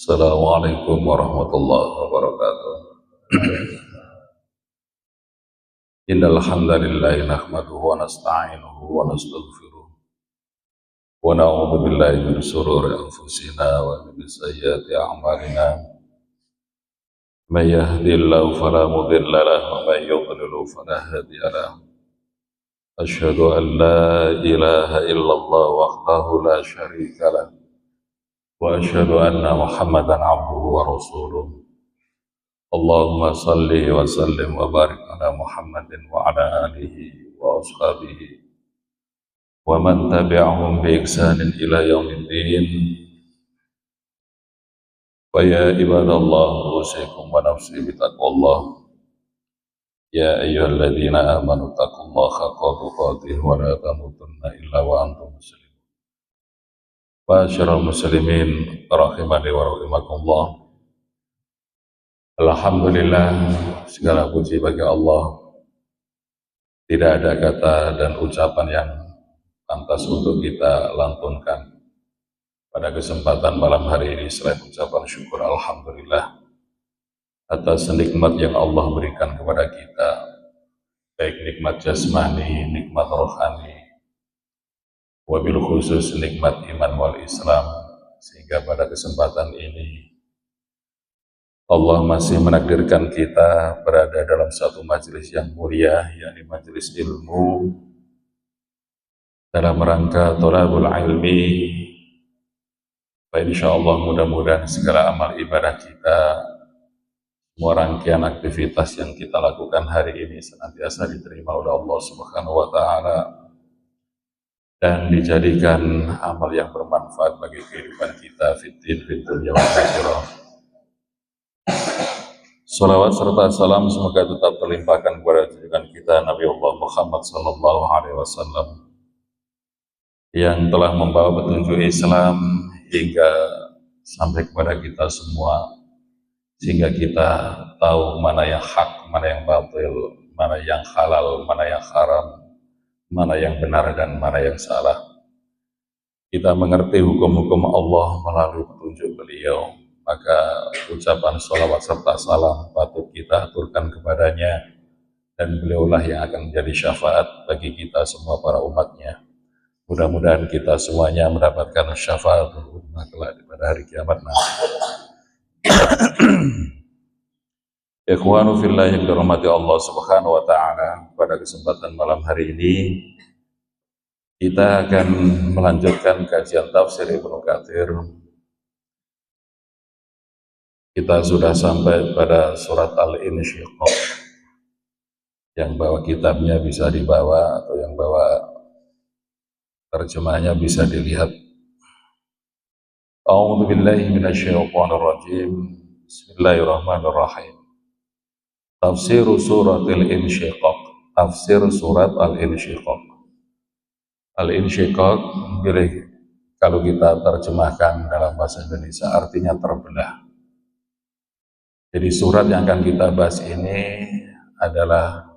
Assalamualaikum warahmatullahi wabarakatuh. Innal hamdalillah nahmaduhu wa nasta'inuhu wa nastaghfiruh wa na'udzu billahi min shururi anfusina wa min sayyiati a'malina. May yahdihillahu fala mudilla lahu wa may yudlil fala hadiya lahu. Asyhadu an la ilaha illallah wahdahu la syarika lahu wa asyhadu anna Muhammadan 'abduhu wa rasuluh. Allahumma salli wa sallim wa barik ala Muhammadin wa ala alihi wa ashabihi wa man tabi'ahum bi ihsanin ila yaumiddin. Wa ya ibadallah usikum wa nafsi bi taqwallah. Ya ayyuhalladzina amanu taqullaha haqqa tuqatih wa la tamutunna illa wa antum muslimun. Ma'asyiral muslimin rahimani wa rahimakumullah. Alhamdulillah, segala puji bagi Allah. Tidak ada kata dan ucapan yang pantas untuk kita lantunkan pada kesempatan malam hari ini selain ucapan syukur alhamdulillah atas nikmat yang Allah berikan kepada kita, baik nikmat jasmani, nikmat rohani, wabil khusus nikmat iman wal Islam, sehingga pada kesempatan ini Allah masih menakdirkan kita berada dalam satu majelis yang mulia, yakni majelis ilmu dalam rangka thalabul ilmi. Insyaallah mudah-mudahan segala amal ibadah kita, semua rangkaian aktivitas yang kita lakukan hari ini senantiasa diterima oleh Allah Subhanahu wa taala dan dijadikan amal yang bermanfaat bagi kehidupan kita fid dunya wal akhirah. Salawat serta salam semoga tetap terlimpahkan kepada junjungan kita Nabi Allah Muhammad sallallahu alaihi wasallam yang telah membawa petunjuk Islam hingga sampai kepada kita semua, sehingga kita tahu mana yang hak, mana yang batil, mana yang halal, mana yang haram, mana yang benar dan mana yang salah. Kita mengerti hukum-hukum Allah melalui petunjuk beliau, maka ucapan sholawat serta salam patut kita aturkan kepadanya, dan beliaulah yang akan menjadi syafaat bagi kita semua para umatnya. Mudah-mudahan kita semuanya mendapatkan syafaatul ummah kelak pada hari kiamat nanti. Ikhwanu fillah yang dirahmati Allah Subhanahu wa taala, pada kesempatan malam hari ini kita akan melanjutkan kajian tafsir Ibnu Katsir. Kita sudah sampai pada surat Al-Insyiqaq. Yang bawa kitabnya bisa dibawa, atau yang bawa terjemahnya bisa dilihat. A'udzu billahi minasyaitonir rajim. Bismillahirrahmanirrahim. Tafsir surat Al-Insyiqaq. Tafsir surat Al-Insyiqaq. Al-Insyiqaq kalau kita terjemahkan dalam bahasa Indonesia artinya terbelah. Jadi surat yang akan kita bahas ini adalah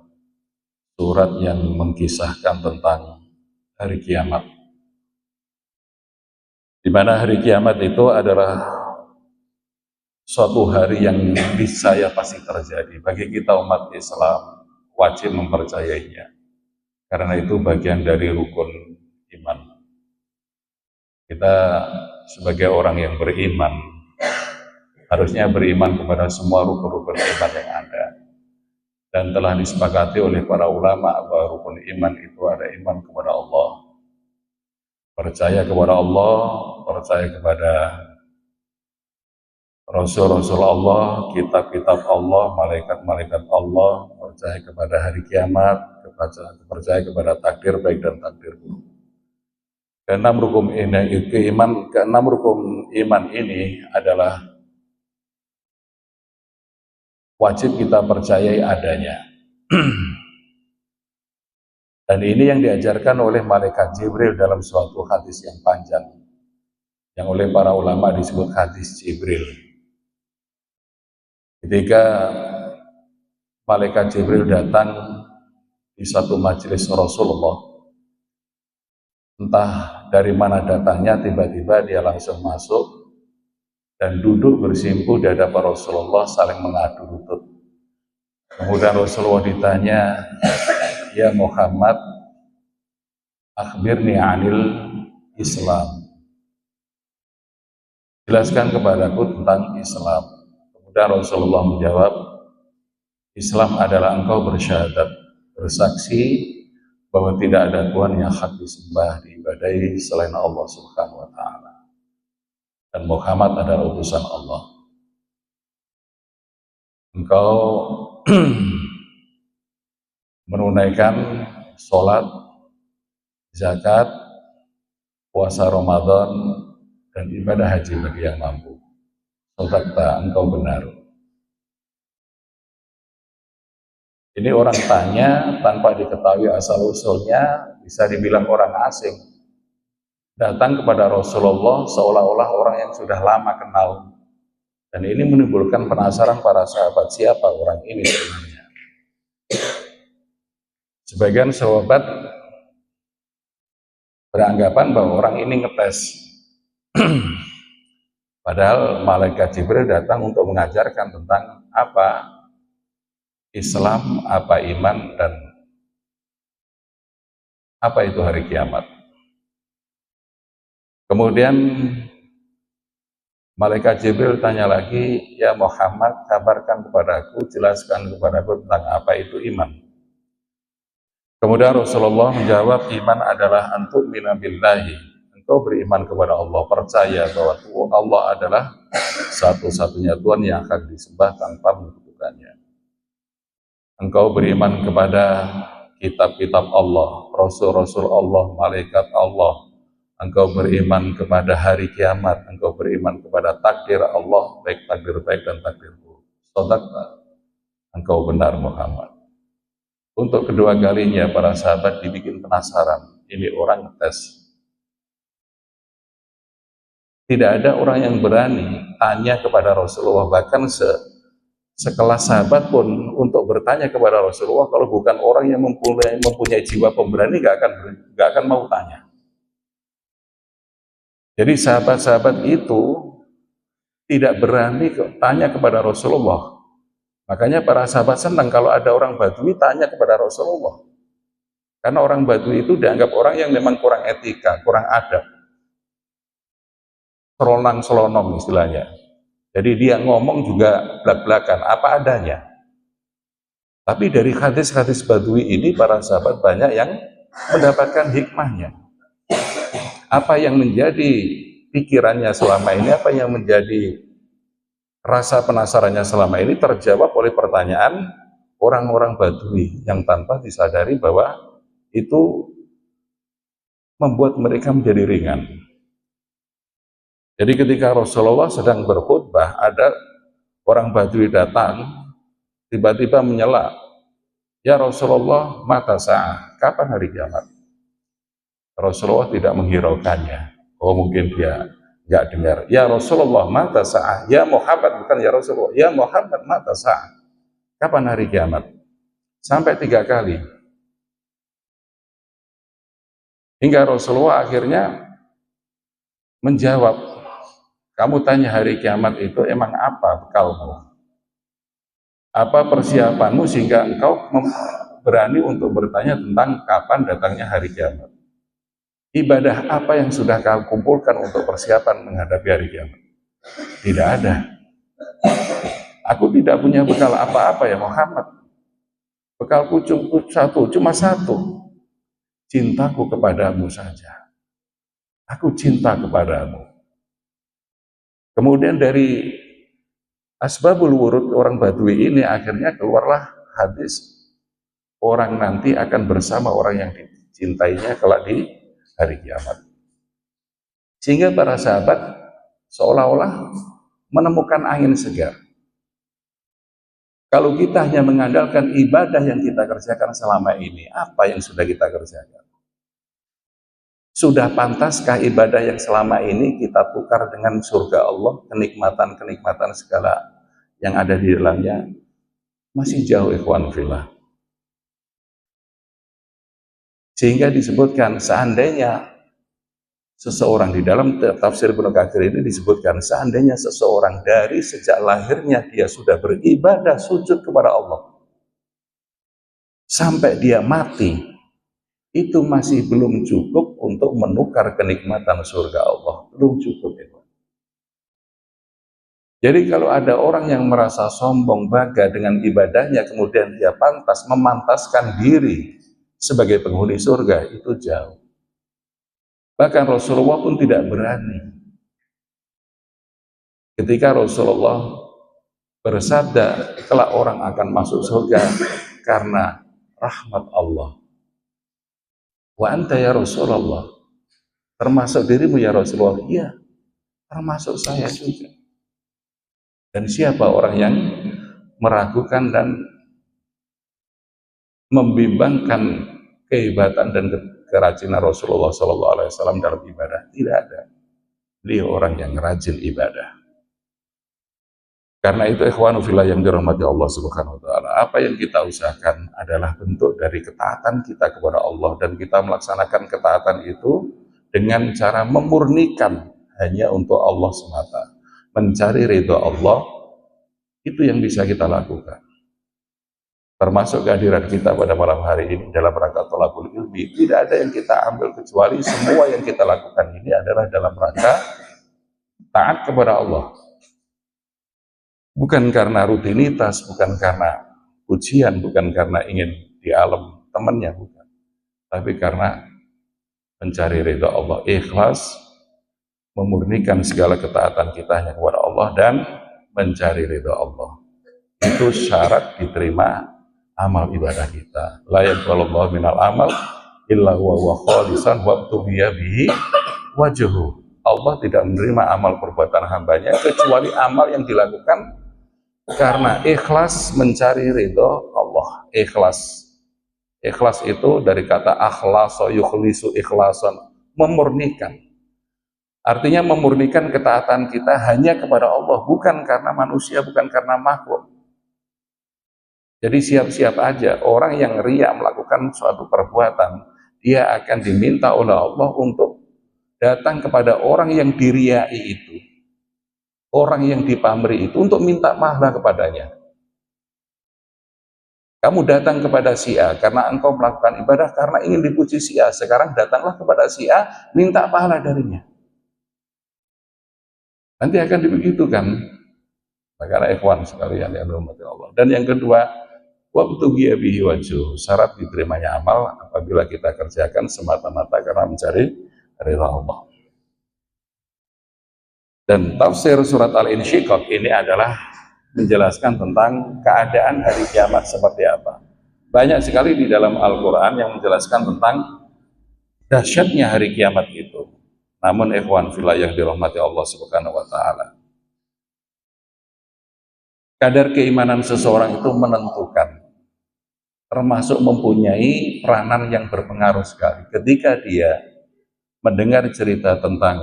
surat yang mengkisahkan tentang hari kiamat. Di mana hari kiamat itu adalah suatu hari yang niscaya pasti terjadi. Bagi kita umat Islam wajib mempercayainya. Karena itu bagian dari rukun iman. Kita sebagai orang yang beriman harusnya beriman kepada semua rukun-rukun iman yang ada, dan telah disepakati oleh para ulama bahwa rukun iman itu ada iman kepada Allah, percaya kepada Allah, percaya kepada Rasul-Rasul Allah, kitab-kitab Allah, malaikat-malaikat Allah, percaya kepada hari kiamat, percaya kepada takdir baik dan takdir buruk. Keenam rukun iman ini adalah wajib kita percayai adanya. Dan ini yang diajarkan oleh malaikat Jibril dalam suatu hadis yang panjang, yang oleh para ulama disebut hadis Jibril. Ketika malaikat Jibril datang di satu majelis Rasulullah, entah dari mana datangnya, tiba-tiba dia langsung masuk dan duduk bersimpuh di hadapan Rasulullah saling mengadu lutut. Kemudian Rasulullah ditanya, "Ya Muhammad, akhbirni anil Islam." Jelaskan kepadaku tentang Islam. Kemudian Rasulullah menjawab, Islam adalah engkau bersyahadat, bersaksi bahwa tidak ada Tuhan yang hak disembah, diibadahi selain Allah Subhanahu wa Ta'ala, dan Muhammad adalah utusan Allah. Engkau menunaikan sholat, zakat, puasa Ramadan, dan ibadah haji bagi yang mampu. Sadaqta, engkau benar. Ini orang tanya tanpa diketahui asal-usulnya, bisa dibilang orang asing. Datang kepada Rasulullah seolah-olah orang yang sudah lama kenal. Dan ini menimbulkan penasaran para sahabat, siapa orang ini sebenarnya. Sebagian sahabat beranggapan bahwa orang ini ngetes. Padahal malaikat Jibril datang untuk mengajarkan tentang apa Islam, apa iman, dan apa itu hari kiamat. Kemudian malaikat Jibril tanya lagi, "Ya Muhammad, kabarkan kepadaku, jelaskan kepadaku tentang apa itu iman." Kemudian Rasulullah menjawab, iman adalah antu'mina billahi, engkau beriman kepada Allah, percaya bahwa Allah adalah satu-satunya Tuhan yang akan disembah tanpa menyekutukannya. Engkau beriman kepada kitab-kitab Allah, rasul-rasul Allah, malaikat Allah. Engkau beriman kepada hari kiamat, engkau beriman kepada takdir Allah, baik takdir baik dan takdir buruk. Sadaqta, engkau benar Muhammad. Untuk kedua kalinya para sahabat dibikin penasaran, ini orang ngetes. Tidak ada orang yang berani tanya kepada Rasulullah, bahkan sekelas sahabat pun untuk bertanya kepada Rasulullah, kalau bukan orang yang mempunyai jiwa pemberani, gak akan mau tanya. Jadi sahabat-sahabat itu tidak berani tanya kepada Rasulullah. Makanya para sahabat senang kalau ada orang Badui tanya kepada Rasulullah. Karena orang Badui itu dianggap orang yang memang kurang etika, kurang adab. Selonang-selonong istilahnya. Jadi dia ngomong juga blak-blakan, apa adanya. Tapi dari hadis-hadis Badui ini para sahabat banyak yang mendapatkan hikmahnya. Apa yang menjadi pikirannya selama ini, apa yang menjadi rasa penasarannya selama ini terjawab oleh pertanyaan orang-orang Badui yang tanpa disadari bahwa itu membuat mereka menjadi ringan. Jadi ketika Rasulullah sedang berkhutbah, ada orang Badui datang, tiba-tiba menyela, "Ya Rasulullah, mata sa'ah, kapan hari kiamat?" Rasulullah tidak menghiraukannya. Oh, mungkin dia nggak dengar. "Ya Rasulullah, mata sa'ah." Ya Muhammad, bukan ya Rasulullah. "Ya Muhammad, mata sa'ah, kapan hari kiamat?" Sampai 3 kali. Hingga Rasulullah akhirnya menjawab, "Kamu tanya hari kiamat itu emang apa bekalmu? Apa persiapanmu sehingga engkau berani untuk bertanya tentang kapan datangnya hari kiamat? Ibadah apa yang sudah kau kumpulkan untuk persiapan menghadapi hari kiamat?" Tidak ada. "Aku tidak punya bekal apa-apa ya Muhammad. Bekalku cuma satu. Cintaku kepadamu saja. Aku cinta kepadamu." Kemudian dari asbabul wurud orang Badui ini akhirnya keluarlah hadis, orang nanti akan bersama orang yang dicintainya kelak di hari kiamat. Sehingga para sahabat seolah-olah menemukan angin segar. Kalau kita hanya mengandalkan ibadah yang kita kerjakan selama ini, apa yang sudah kita kerjakan? Sudah pantaskah ibadah yang selama ini kita tukar dengan surga Allah, kenikmatan-kenikmatan segala yang ada di dalamnya? Masih jauh, ikhwan fillah. Sehingga disebutkan, seandainya seseorang di dalam tafsir Ibnu Katsir ini disebutkan, seandainya seseorang dari sejak lahirnya dia sudah beribadah sujud kepada Allah sampai dia mati, itu masih belum cukup untuk menukar kenikmatan surga Allah, belum cukup itu. Jadi kalau ada orang yang merasa sombong bangga dengan ibadahnya, kemudian dia memantaskan diri sebagai penghuni surga, itu jauh. Bahkan Rasulullah pun tidak berani. Ketika Rasulullah bersabda, kelak orang akan masuk surga karena rahmat Allah. Wa anta ya Rasulullah, termasuk dirimu ya Rasulullah? Iya, termasuk saya juga. Dan siapa orang yang meragukan dan membimbangkan kehebatan dan kerajinan Rasulullah SAW dalam ibadah? Tidak ada. Beliau orang yang rajin ibadah. Karena itu ikhwanu fillah yang dirahmati Allah Subhanahu wa taala, apa yang kita usahakan adalah bentuk dari ketaatan kita kepada Allah, dan kita melaksanakan ketaatan itu dengan cara memurnikan hanya untuk Allah semata. Mencari ridha Allah, itu yang bisa kita lakukan. Termasuk kehadiran kita pada malam hari ini dalam rangka thalabul ilmi, tidak ada yang kita ambil kecuali semua yang kita lakukan ini adalah dalam rangka taat kepada Allah. Bukan karena rutinitas, bukan karena pujian, bukan karena ingin di alam temannya, bukan. Tapi karena mencari ridha Allah, ikhlas, memurnikan segala ketaatan kita hanya kepada Allah dan mencari ridha Allah. Itu syarat diterima amal ibadah kita. La yaqbalullahu minal amal illa huwa khalisan wa tubiya bihi wajhu. Allah tidak menerima amal perbuatan hambanya kecuali amal yang dilakukan karena ikhlas mencari ridha Allah. Ikhlas. Ikhlas itu dari kata akhlasa yukhlisu ikhlasan, memurnikan. Artinya memurnikan ketaatan kita hanya kepada Allah, bukan karena manusia, bukan karena makhluk. Jadi siap-siap aja orang yang riya melakukan suatu perbuatan, dia akan diminta oleh Allah untuk datang kepada orang yang diriyai itu, orang yang dipamri itu, untuk minta pahala kepadanya. Kamu datang kepada si A karena engkau melakukan ibadah karena ingin dipuji si A, sekarang datanglah kepada si A, minta pahala darinya. Nanti akan dibegitukan. Karena ikhwan sekalian yang dirahmati Allah. Dan yang kedua, wabtughiya bihi wajhu, syarat diterimanya amal apabila kita kerjakan semata-mata karena mencari ridha Allah. Dan tafsir surat Al-Insyiqaq ini adalah menjelaskan tentang keadaan hari kiamat seperti apa. Banyak sekali di dalam Al-Quran yang menjelaskan tentang dahsyatnya hari kiamat itu. Namun ikhwan fillah yang dirahmati Allah Subhanahu wa taala, kadar keimanan seseorang itu menentukan, termasuk mempunyai peranan yang berpengaruh sekali. Ketika dia mendengar cerita tentang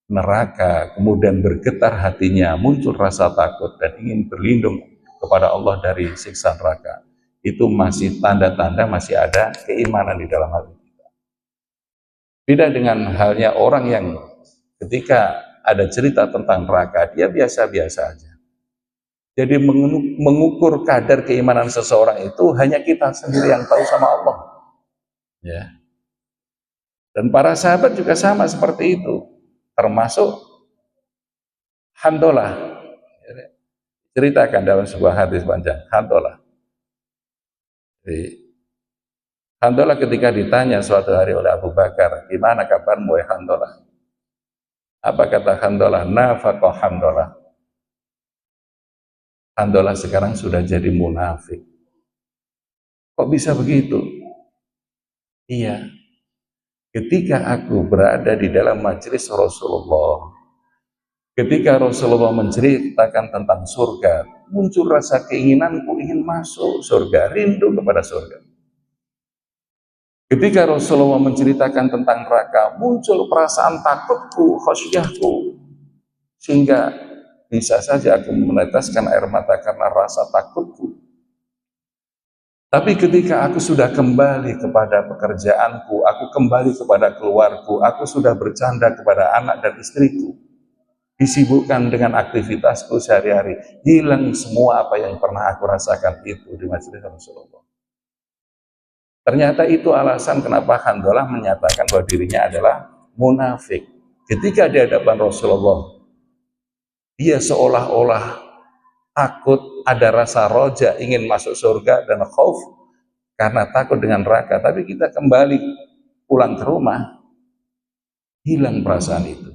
neraka, kemudian bergetar hatinya, muncul rasa takut dan ingin berlindung kepada Allah dari siksa neraka, itu masih tanda-tanda masih ada keimanan di dalam hati. Beda dengan halnya orang yang ketika ada cerita tentang neraka, dia biasa-biasa aja. Jadi mengukur kadar keimanan seseorang itu hanya kita sendiri yang tahu sama Allah. Ya. Dan para sahabat juga sama seperti itu. Termasuk Handolah. Ceritakan dalam sebuah hadis panjang, Handolah. Handolah ketika ditanya suatu hari oleh Abu Bakar, gimana kabarmu ya Handolah? Apa kata Handolah? Nafaqah Handolah. Handolah sekarang sudah jadi munafik. Kok bisa begitu? Iya. Ketika aku berada di dalam majelis Rasulullah, ketika Rasulullah menceritakan tentang surga, muncul rasa keinginanku ingin masuk surga, rindu kepada surga. Ketika Rasulullah menceritakan tentang neraka, muncul perasaan takutku, khasyahku, sehingga bisa saja aku meneteskan air mata karena rasa takutku. Tapi ketika aku sudah kembali kepada pekerjaanku, aku kembali kepada keluargaku, aku sudah bercanda kepada anak dan istriku, disibukkan dengan aktivitasku sehari-hari, hilang semua apa yang pernah aku rasakan itu di majelis Rasulullah. Ternyata itu alasan kenapa Handalah menyatakan bahwa dirinya adalah munafik. Ketika di hadapan Rasulullah, dia seolah-olah takut, ada rasa roja, ingin masuk surga, dan khauf karena takut dengan neraka. Tapi kita kembali pulang ke rumah, hilang perasaan itu.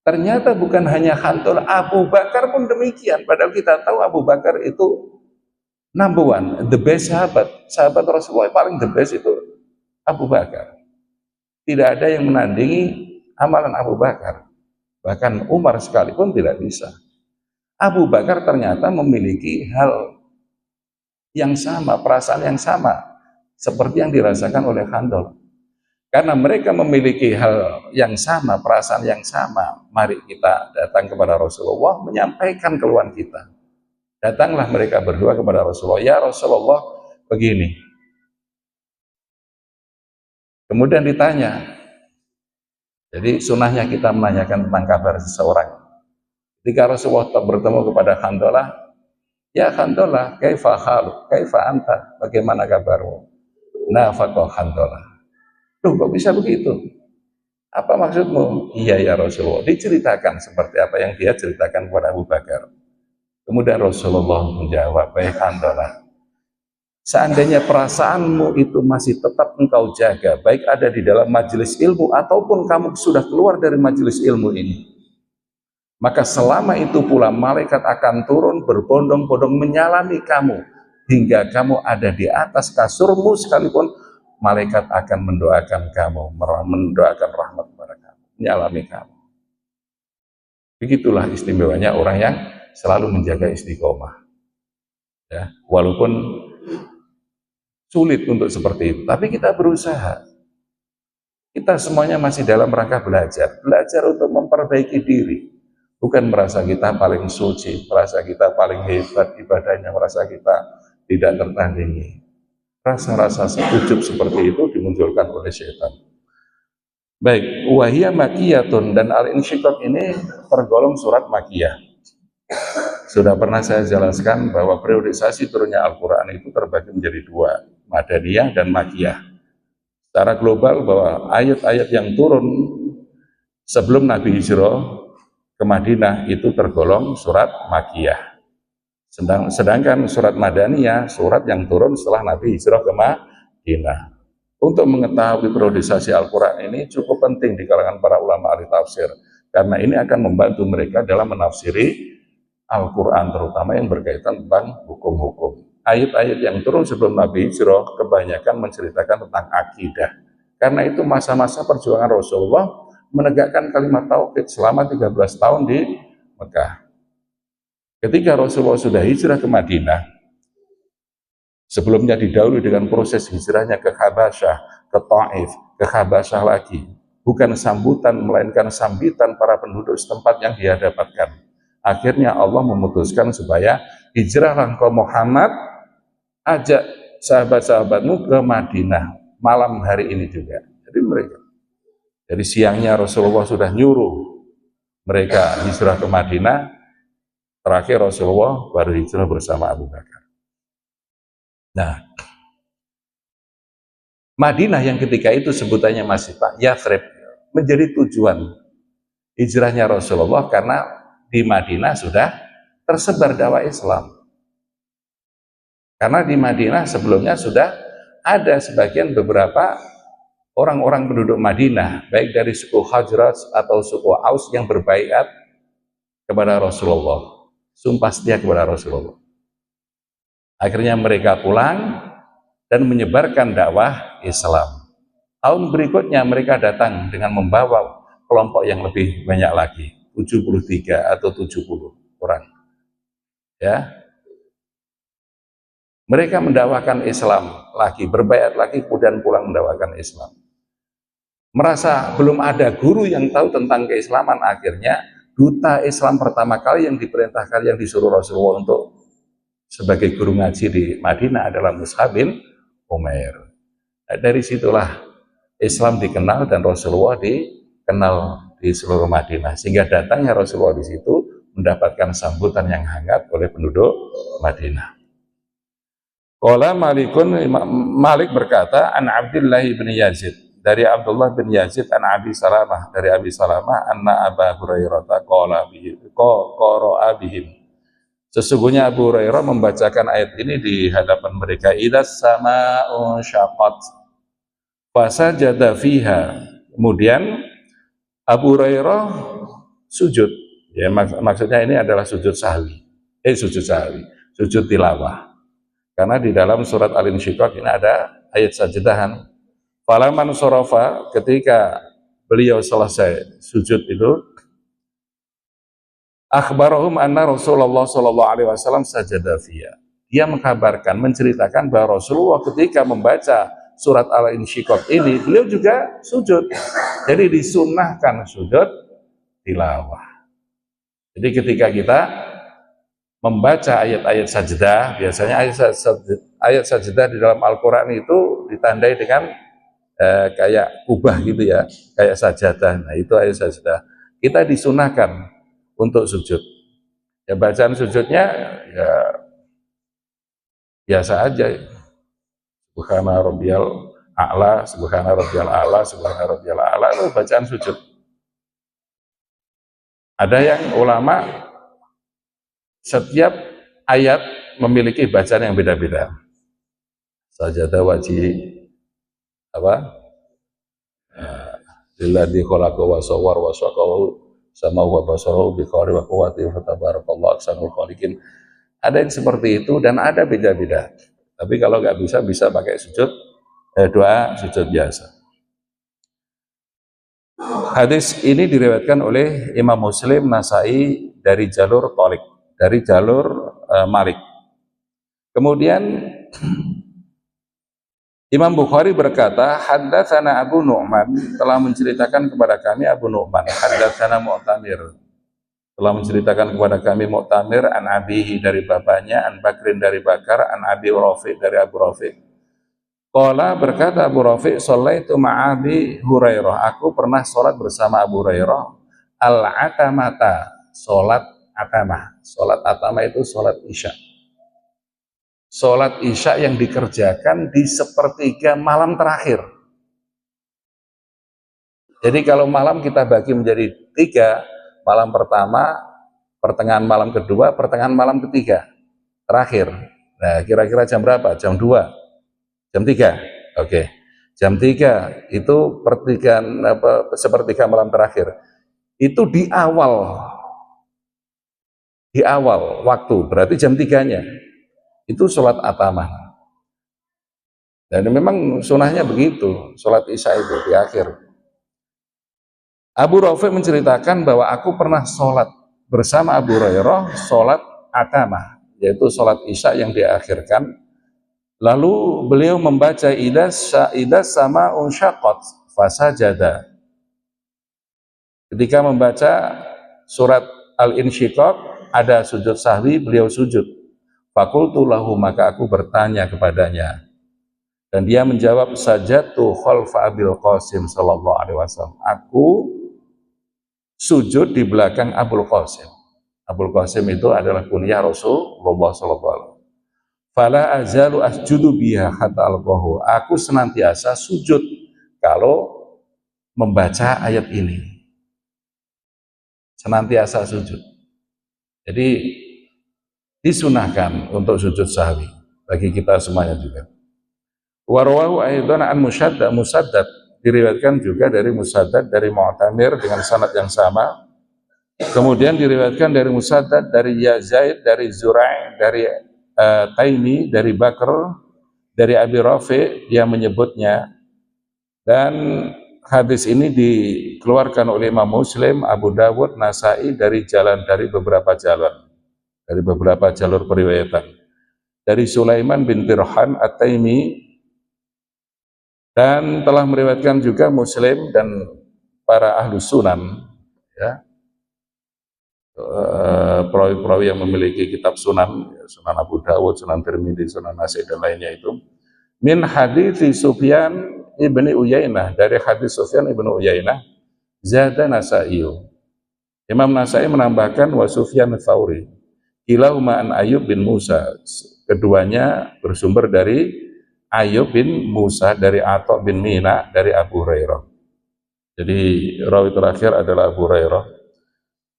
Ternyata bukan hanya Handalah, Abu Bakar pun demikian. Padahal kita tahu Abu Bakar itu number one, the best sahabat. Sahabat Rasulullah paling the best itu Abu Bakar. Tidak ada yang menandingi amalan Abu Bakar. Bahkan Umar sekalipun tidak bisa. Abu Bakar ternyata memiliki hal yang sama, perasaan yang sama seperti yang dirasakan oleh Handalah. Karena mereka memiliki hal yang sama, perasaan yang sama, mari kita datang kepada Rasulullah menyampaikan keluhan kita. Datanglah mereka berdua kepada Rasulullah, ya Rasulullah begini. Kemudian ditanya, jadi sunnahnya kita menanyakan tentang kabar seseorang. Ketika Rasulullah bertemu kepada Handalah, ya Handalah, kaifa haluk, kaifa anta, bagaimana kabarmu? Nafaqah Handalah. Loh, kok bisa begitu? Apa maksudmu? Iya ya Rasulullah. Diceritakan seperti apa yang dia ceritakan kepada Abu Bakar. Kemudian Rasulullah menjawab, baik Handalah, seandainya perasaanmu itu masih tetap engkau jaga, baik ada di dalam majelis ilmu ataupun kamu sudah keluar dari majelis ilmu ini, maka selama itu pula malaikat akan turun berbondong-bondong menyalami kamu hingga kamu ada di atas kasurmu sekalipun, malaikat akan mendoakan kamu, mendoakan rahmat kepada kamu, menyalami kamu. Begitulah istimewanya orang yang selalu menjaga istiqomah. Ya, walaupun sulit untuk seperti itu, tapi kita berusaha. Kita semuanya masih dalam rangka belajar untuk memperbaiki diri. Bukan merasa kita paling suci, merasa kita paling hebat ibadahnya, merasa kita tidak tertandingi. Rasa-rasa ujub seperti itu dimunculkan oleh syaitan. Baik, wahiyah makiyatun, dan al-insyiqaq ini tergolong surat makiyah. Sudah pernah saya jelaskan bahwa periodisasi turunnya Al-Quran itu terbagi menjadi dua, Madaniyah dan Makiyah. Secara global bahwa ayat-ayat yang turun sebelum Nabi hijrah ke Madinah itu tergolong surat Makiyah. Sedangkan surat Madaniyah, surat yang turun setelah Nabi hijrah ke Madinah. Untuk mengetahui periodisasi Al-Quran ini cukup penting di kalangan para ulama ahli tafsir, karena ini akan membantu mereka dalam menafsiri Al-Quran, terutama yang berkaitan tentang hukum-hukum. Ayat-ayat yang turun sebelum Nabi hijrah kebanyakan menceritakan tentang akidah. Karena itu masa-masa perjuangan Rasulullah menegakkan kalimat tauhid selama 13 tahun di Mekah. Ketika Rasulullah sudah hijrah ke Madinah, sebelumnya didahului dengan proses hijrahnya ke Habasyah, ke Taif, ke Habasyah lagi. Bukan sambutan, melainkan sambitan para penduduk setempat yang dia dapatkan. Akhirnya Allah memutuskan supaya hijrahlah engkau Muhammad, ajak sahabat-sahabatmu ke Madinah malam hari ini juga. Jadi siangnya Rasulullah sudah nyuruh mereka hijrah ke Madinah. Terakhir Rasulullah baru hijrah bersama Abu Bakar. Nah, Madinah yang ketika itu sebutannya masih Yathrib menjadi tujuan hijrahnya Rasulullah karena di Madinah sudah tersebar dakwah Islam. Karena di Madinah sebelumnya sudah ada sebagian beberapa orang-orang penduduk Madinah, baik dari suku Hajraj atau suku Aus yang berbaiat kepada Rasulullah, sumpah setia kepada Rasulullah. Akhirnya mereka pulang dan menyebarkan dakwah Islam. Tahun berikutnya mereka datang dengan membawa kelompok yang lebih banyak lagi, 73 atau 70 orang. Ya. Mereka mendakwakan Islam lagi, berbaiat lagi, kemudian pulang mendakwakan Islam. Merasa belum ada guru yang tahu tentang keislaman, akhirnya duta Islam pertama kali yang diperintahkan, yang disuruh Rasulullah untuk sebagai guru ngaji di Madinah adalah Mus'ab bin Umair. Nah, dari situlah Islam dikenal dan Rasulullah dikenal di seluruh Madinah, sehingga datangnya Rasulullah di situ mendapatkan sambutan yang hangat oleh penduduk Madinah. Qala Malikun, Malik berkata, an Abdullah bin Yazid, dari Abdullah bin Yazid, an Abi Salamah, dari Abi Salamah, anna Aba Hurairah qala bihim. Sesungguhnya Abu Hurairah membacakan ayat ini di hadapan mereka, idas sama'u syaqat fasajada fiha. Kemudian Abu Hurairah sujud. Ya, maksudnya ini adalah sujud sahwi. Sujud tilawah. Karena di dalam surat Al-Insyiqaq ini ada ayat sajdahan. Falaman sorofa, ketika beliau selesai sujud itu, akhbarahum anna Rasulullah sallallahu alaihi wasallam sajada fiyha. Dia mengkabarkan, menceritakan bahwa Rasulullah ketika membaca surat Al-Insyiqaq ini, beliau juga sujud. Jadi disunnahkan sujud tilawah. Jadi ketika kita membaca ayat-ayat sajdah, biasanya ayat sajdah di dalam Al-Quran itu ditandai dengan kayak kubah gitu ya, kayak sajadah. Nah itu ayat sajdah. Kita disunahkan untuk sujud. Ya bacaan sujudnya ya biasa aja. Subhana rabbiyal a'la, subhana rabbiyal a'la, subhana rabbiyal a'la, itu bacaan sujud. Ada yang ulama setiap ayat memiliki bacaan yang beda-beda. Sajadah wajhi lilladzi khalaqa wa sawwara wa saqahu sama wa basarahu bi qawli wa quwwati fa tabarakallahu ahsanul khaliqin. Ada yang seperti itu dan ada beda-beda. Tapi kalau nggak bisa pakai sujud doa sujud biasa. Hadis ini diriwayatkan oleh Imam Muslim, Nasai dari jalur Thalik, dari jalur Malik. Kemudian Imam Bukhari berkata, haddatsana Abu Nu'man, telah menceritakan kepada kami Abu Nu'man, haddatsana Mu'tamir, telah menceritakan kepada kami Mu'tamir an abihi dari bapaknya, an Bakrin dari Bakar, an Abi Rafi dari Abu Rafi. Qala berkata Abu Rafi, shallaitu ma'abi Hurairah, aku pernah sholat bersama Abu Hurairah al-atamata, sholat atamah. Sholat atamah itu sholat isya. Sholat isya yang dikerjakan di sepertiga malam terakhir. Jadi kalau malam kita bagi menjadi 3, malam pertama, pertengahan malam kedua, pertengahan malam ketiga, terakhir. Nah kira-kira jam berapa? Jam 2, jam 3. Oke. Jam 3 itu sepertiga malam terakhir. Itu di awal waktu, berarti jam 3-nya. Itu sholat atamah. Dan memang sunahnya begitu, sholat isya itu di akhir. Abu Rafi menceritakan bahwa aku pernah sholat bersama Abu Hurairah, sholat atamah, yaitu sholat isya yang diakhirkan. Lalu beliau membaca idas sama unsyaqat fasajada. Ketika membaca surat Al-Insyiqaq ada sujud sahwi, beliau sujud. Fakultu lahu, maka aku bertanya kepadanya, dan dia menjawab, sajadtu khalfa Abil Qasim sallallahu alaihi wasallam, aku sujud di belakang Abul Qasim. Abul Qasim itu adalah kunyah Rasulullah sallallahu alaihi wasallam. Fala azalu asjudu biha hatta alqahu, aku senantiasa sujud kalau membaca ayat ini, senantiasa sujud. Jadi disunahkan untuk sujud sahwi bagi kita semuanya juga. Warwahu aidan an Musaddad, diriwayatkan juga dari Musaddad dari Mu'tamir dengan sanad yang sama. Kemudian diriwayatkan dari Musaddad dari Yazaid dari Zurai' dari Taimi dari Bakr dari Abi Rafi, dia menyebutnya. Dan hadis ini dikeluarkan oleh Imam Muslim, Abu Dawud, Nasai dari beberapa jalur periwayatan. Dari Sulaiman bin Tirhan At-Taimi, dan telah meriwayatkan juga Muslim dan para ahlu sunan, ya, perawi-perawi yang memiliki kitab Sunan, Sunan Abu Dawud, Sunan Tirmidzi, Sunan Nasai dan lainnya itu, min hadits Sufyan ibni Uyainah, dari hadis Sufyan ibni Uyainah, zada Nasai. Imam Nasai menambahkan wa Sufyan Tsauri, kilahuma an Ayyub bin Musa, keduanya bersumber dari Ayyub bin Musa, dari Atha bin Mina, dari Abu Hurairah. Jadi rawi terakhir adalah Abu Hurairah.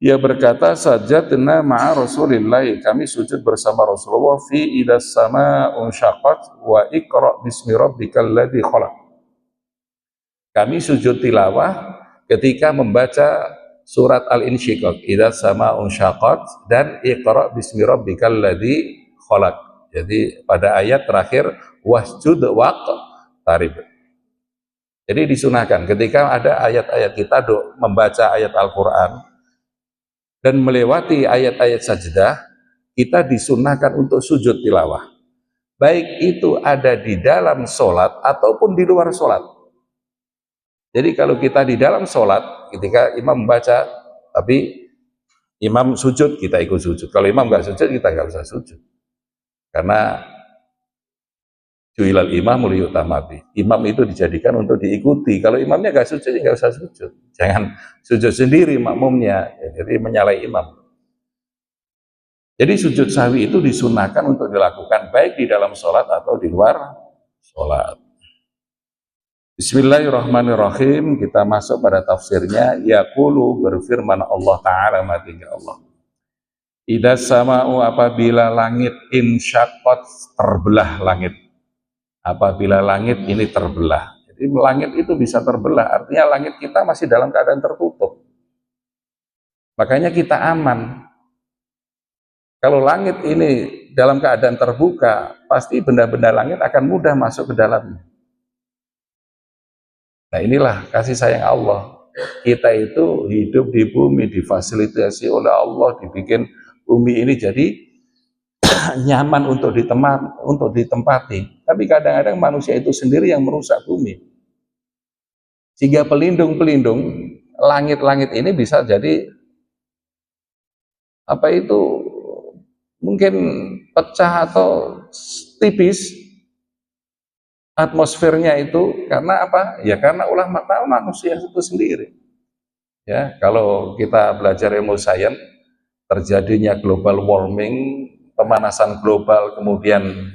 Ia berkata, sajadna ma'a Rasulillah, kami sujud bersama Rasulullah fi idas sama'un syaqqat wa iqra bismi rabbikal ladzi khalaq. Kami sujud tilawah ketika membaca surat Al-Insyiqaq, idas sama'un syaqqat dan iqra bismi rabbikal ladzi khalaq. Jadi pada ayat terakhir wasjud waqtarib. Jadi disunahkan ketika ada ayat-ayat kita membaca ayat Al-Quran dan melewati ayat-ayat sajdah, kita disunahkan untuk sujud tilawah. Baik itu ada di dalam sholat ataupun di luar sholat. Jadi kalau kita di dalam sholat, ketika imam membaca, tapi imam sujud, kita ikut sujud. Kalau imam nggak sujud, kita nggak usah sujud. Karena ju'ilal imamu liyutamabi. Imam itu dijadikan untuk diikuti. Kalau imamnya nggak sujud, nggak usah sujud. Jangan sujud sendiri makmumnya, jadi menyalahi imam. Jadi sujud sahwi itu disunahkan untuk dilakukan baik di dalam sholat atau di luar sholat. Bismillahirrahmanirrahim. Kita masuk pada tafsirnya. Yaqulu, berfirman Allah Ta'ala, matinya Allah. Idas sama'u, apabila langit, insyaqqat, terbelah langit. Apabila langit ini terbelah. Jadi langit itu bisa terbelah, artinya langit kita masih dalam keadaan tertutup. Makanya kita aman. Kalau langit ini dalam keadaan terbuka, pasti benda-benda langit akan mudah masuk ke dalamnya. Nah inilah kasih sayang Allah. Kita itu hidup di bumi, difasilitasi oleh Allah, dibikin bumi ini jadi nyaman untuk ditempati. Tapi kadang-kadang manusia itu sendiri yang merusak bumi. Sehingga pelindung-pelindung langit-langit ini bisa jadi mungkin pecah atau tipis atmosfernya itu. Karena apa? Ya karena ulah mata manusia itu sendiri. Ya, kalau kita belajar ilmu sains, terjadinya global warming, pemanasan global, kemudian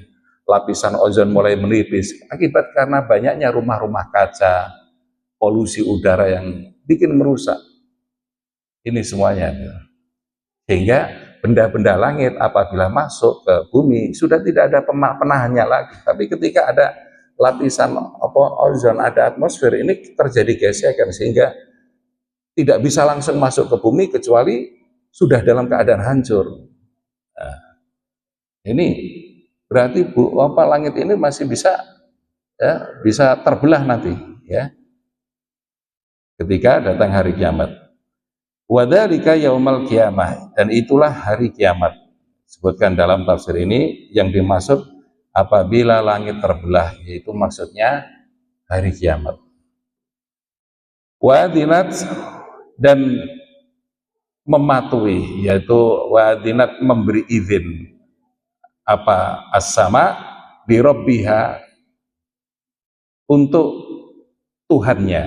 lapisan ozon mulai menipis akibat karena banyaknya rumah-rumah kaca, polusi udara yang bikin merusak. Ini semuanya. Sehingga benda-benda langit apabila masuk ke bumi sudah tidak ada penahannya lagi. Tapi ketika ada lapisan ozon, ada atmosfer, ini terjadi gesekan sehingga tidak bisa langsung masuk ke bumi kecuali sudah dalam keadaan hancur. Nah, ini berarti langit ini masih bisa terbelah nanti, ya, ketika datang hari kiamat. Wadzalika yaumal qiyamah, dan itulah hari kiamat. Sebutkan dalam tafsir ini yang dimaksud apabila langit terbelah, yaitu maksudnya hari kiamat. Wadinat, dan mematuhi, yaitu wadinat, memberi izin as-sama li rabbiha, untuk Tuhannya.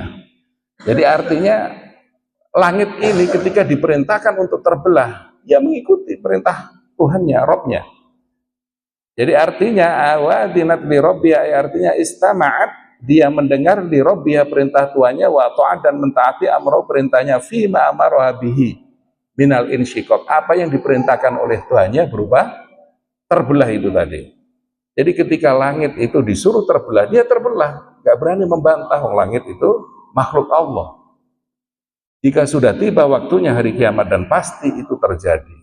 Jadi artinya langit ini ketika diperintahkan untuk terbelah, ya mengikuti perintah Tuhannya, Robnya. Jadi artinya wadinat li rabbiha, artinya istama'at, dia mendengar li rabbiha, perintah Tuhannya, wa ta'at, dan mentaati amro, perintahnya, fima amaraha bihi minal insyiqaq, apa yang diperintahkan oleh Tuhannya berubah terbelah itu tadi. Jadi ketika langit itu disuruh terbelah, dia terbelah, nggak berani membantah. Langit itu makhluk Allah. Jika sudah tiba waktunya hari kiamat, dan pasti itu terjadi,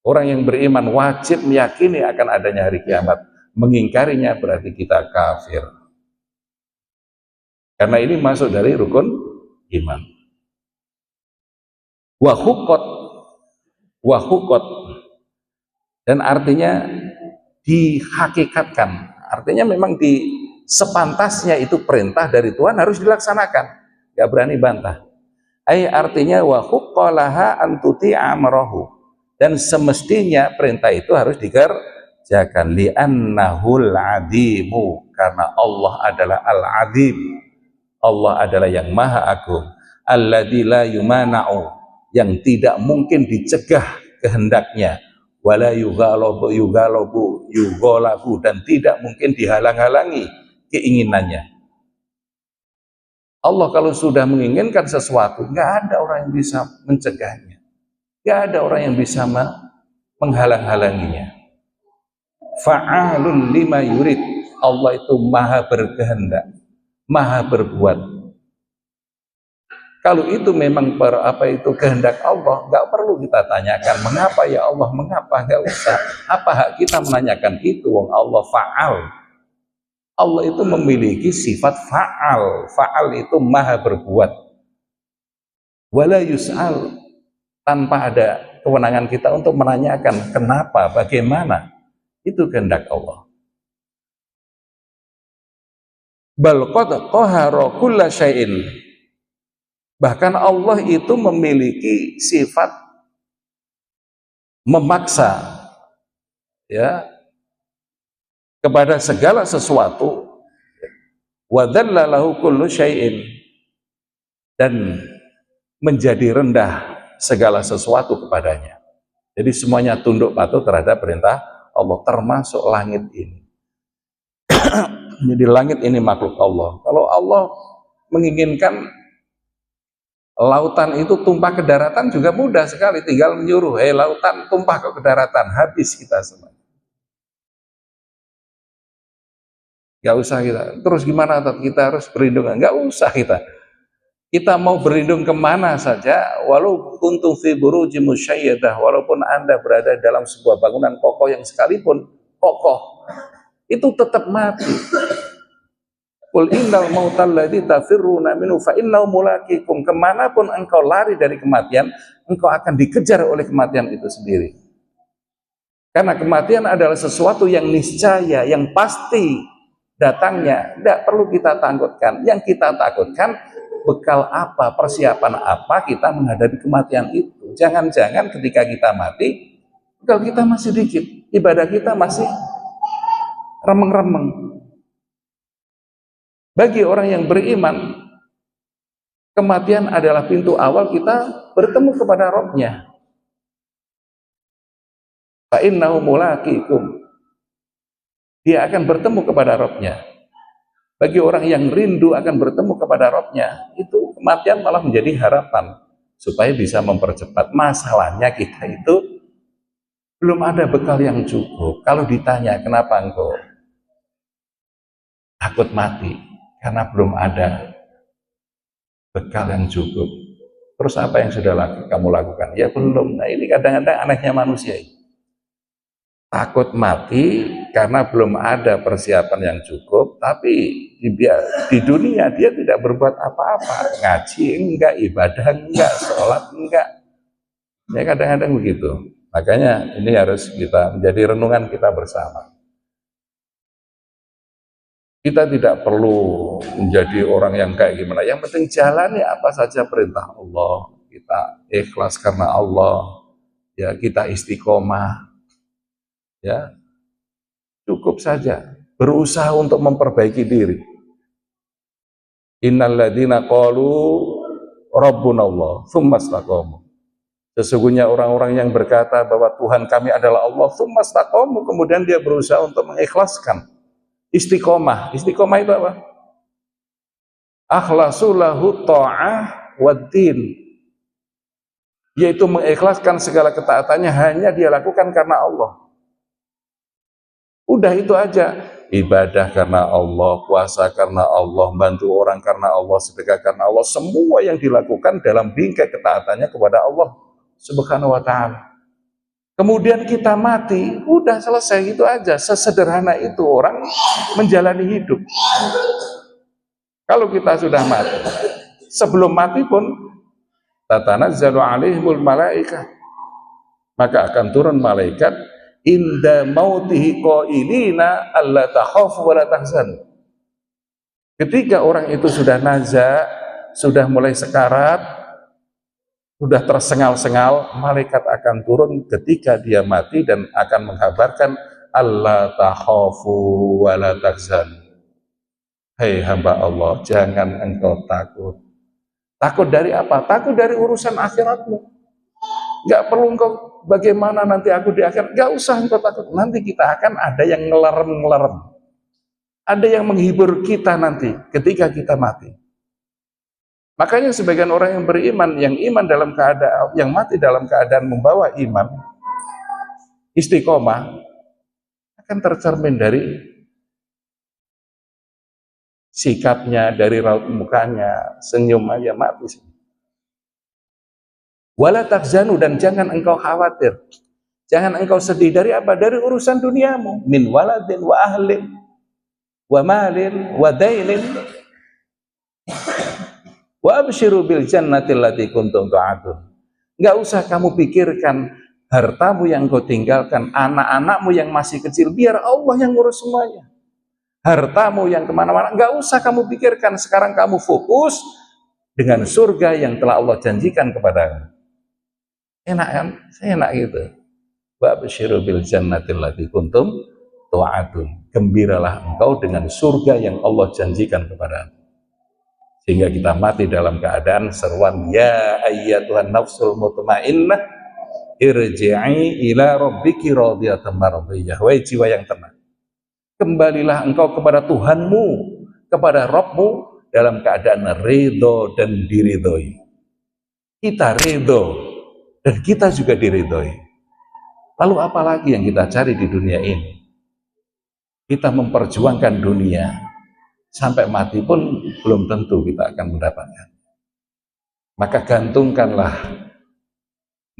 orang yang beriman wajib meyakini akan adanya hari kiamat. Mengingkarinya berarti kita kafir. Karena ini masuk dari rukun iman. Wahukot, dan artinya dihakikatkan, artinya memang sepantasnya itu perintah dari Tuhan harus dilaksanakan, gak berani bantah. Artinya wa huqqalaha an tuti'a amrahu, dan semestinya perintah itu harus dikerjakan, li'annahul azimu, karena Allah adalah al-azim, Allah adalah yang maha agung, alladzi la yumana'u, yang tidak mungkin dicegah kehendaknya, wala yughalabu dan tidak mungkin dihalang-halangi keinginannya. Allah kalau sudah menginginkan sesuatu, nggak ada orang yang bisa mencegahnya, nggak ada orang yang bisa menghalang-halanginya. Fa'alun lima yurid, Allah itu maha berkehendak, maha berbuat. Kalau itu memang kehendak Allah, nggak perlu kita tanyakan mengapa ya Allah, mengapa, nggak usah. Apa hak kita menanyakan itu? Wong Allah fa'al. Allah itu memiliki sifat fa'al. Fa'al itu maha berbuat. Wala yus'al, tanpa ada kewenangan kita untuk menanyakan kenapa, bagaimana. Itu kehendak Allah. Bal qad qahara kulla syai'in. Bahkan Allah itu memiliki sifat memaksa, ya, kepada segala sesuatu. Wa dhalla lahu kullu syai'in, dan menjadi rendah segala sesuatu kepadanya. Jadi semuanya tunduk patuh terhadap perintah Allah, termasuk langit ini. Jadi langit ini makhluk Allah. Kalau Allah menginginkan lautan itu tumpah ke daratan juga mudah sekali, tinggal menyuruh, lautan tumpah ke daratan, habis kita semua. Gak usah kita, terus gimana kita harus berlindung? Gak usah kita mau berlindung kemana saja, walau kuntum fi burujim musyayyadah, walaupun Anda berada dalam sebuah bangunan kokoh yang sekalipun kokoh, itu tetap mati. Qul innal mautal ladzi tafirruna minhu fa innahu mulaqikum, kemanapun engkau lari dari kematian, engkau akan dikejar oleh kematian itu sendiri. Karena kematian adalah sesuatu yang niscaya, yang pasti datangnya, tidak perlu kita takutkan. Yang kita takutkan, bekal apa, persiapan apa kita menghadapi kematian itu. Jangan-jangan ketika kita mati, bekal kita masih dikit, ibadah kita masih remeng-remeng. Bagi orang yang beriman, kematian adalah pintu awal kita bertemu kepada Rabb-Nya. Fa innahu mulaqikum, dia akan bertemu kepada Rabb-Nya. Bagi orang yang rindu akan bertemu kepada Rabb-Nya, itu kematian malah menjadi harapan supaya bisa mempercepat. Masalahnya kita itu belum ada bekal yang cukup. Kalau ditanya kenapa engkau takut mati, karena belum ada bekal yang cukup. Terus apa yang sudah kamu lakukan? Ya belum. Nah ini kadang-kadang anehnya manusia ini. Takut mati karena belum ada persiapan yang cukup, tapi di dunia dia tidak berbuat apa-apa, ngaji enggak, ibadah enggak, sholat enggak. Ya kadang-kadang begitu. Makanya ini harus kita menjadi renungan kita bersama. Kita tidak perlu menjadi orang yang kayak gimana. Yang penting jalani apa saja perintah Allah. Kita ikhlas karena Allah. Ya kita istiqomah. Ya, cukup saja berusaha untuk memperbaiki diri. Innal ladzina qalu rabbunallah tsumma istaqamu. Sesungguhnya orang-orang yang berkata bahwa Tuhan kami adalah Allah, tsumma istaqamu, kemudian dia berusaha untuk mengikhlaskan. Istiqomah. Istiqomah itu apa? Akhlasu lahu ta'ah wad-din. Yaitu mengikhlaskan segala ketaatannya hanya dia lakukan karena Allah. Udah itu aja, ibadah karena Allah, puasa karena Allah, bantu orang karena Allah, sedekah karena Allah, semua yang dilakukan dalam bingkai ketaatannya kepada Allah Subhanahu wa ta'ala. Kemudian kita mati, udah selesai, itu aja. Sesederhana itu orang menjalani hidup. Kalau kita sudah mati, sebelum mati pun tatanazzalu alaihimul malaikah, maka akan turun malaikat inda mautihi qailina alla takhafu wa la tahzan. Ketika orang itu sudah naza, sudah mulai sekarat, sudah tersengal-sengal, malaikat akan turun ketika dia mati dan akan mengkabarkan Allah takhafu wa la tahzanu. Hei hamba Allah, jangan engkau takut. Takut dari apa? Takut dari urusan akhiratmu. Gak perlu engkau bagaimana nanti aku di akhirat, gak usah engkau takut. Nanti kita akan ada yang ngelarem-ngelarem. Ada yang menghibur kita nanti ketika kita mati. Makanya sebagian orang yang beriman, yang iman dalam keadaan, yang mati dalam keadaan membawa iman, istiqomah, akan tercermin dari sikapnya, dari raut mukanya, senyum aja mati. Wala tahzanu, dan jangan engkau khawatir, jangan engkau sedih dari apa? Dari urusan duniamu, min waladin wa ahlin wa malin wa dainin. Wa absyiru bil jannati allati kuntum tu'adun. Enggak usah kamu pikirkan hartamu yang kau tinggalkan, anak-anakmu yang masih kecil, biar Allah yang ngurus semuanya. Hartamu yang kemana-mana, enggak usah kamu pikirkan. Sekarang kamu fokus dengan surga yang telah Allah janjikan kepadamu. Enak kan? Enak gitu. Wa absyiru bil jannati allati kuntum tu'adun. Gembiralah engkau dengan surga yang Allah janjikan kepadamu. Sehingga kita mati dalam keadaan seruan, ya ayyatuhan nafsul mutmainnah irji'i ila rabbiki radiyatan mardiyah. Wahai jiwa yang tenang, kembalilah engkau kepada Tuhanmu, kepada Rabbmu dalam keadaan ridho dan diridhoi. Kita ridho dan kita juga diridhoi. Lalu apa lagi yang kita cari di dunia ini? Kita memperjuangkan dunia, sampai mati pun belum tentu kita akan mendapatkan. Maka gantungkanlah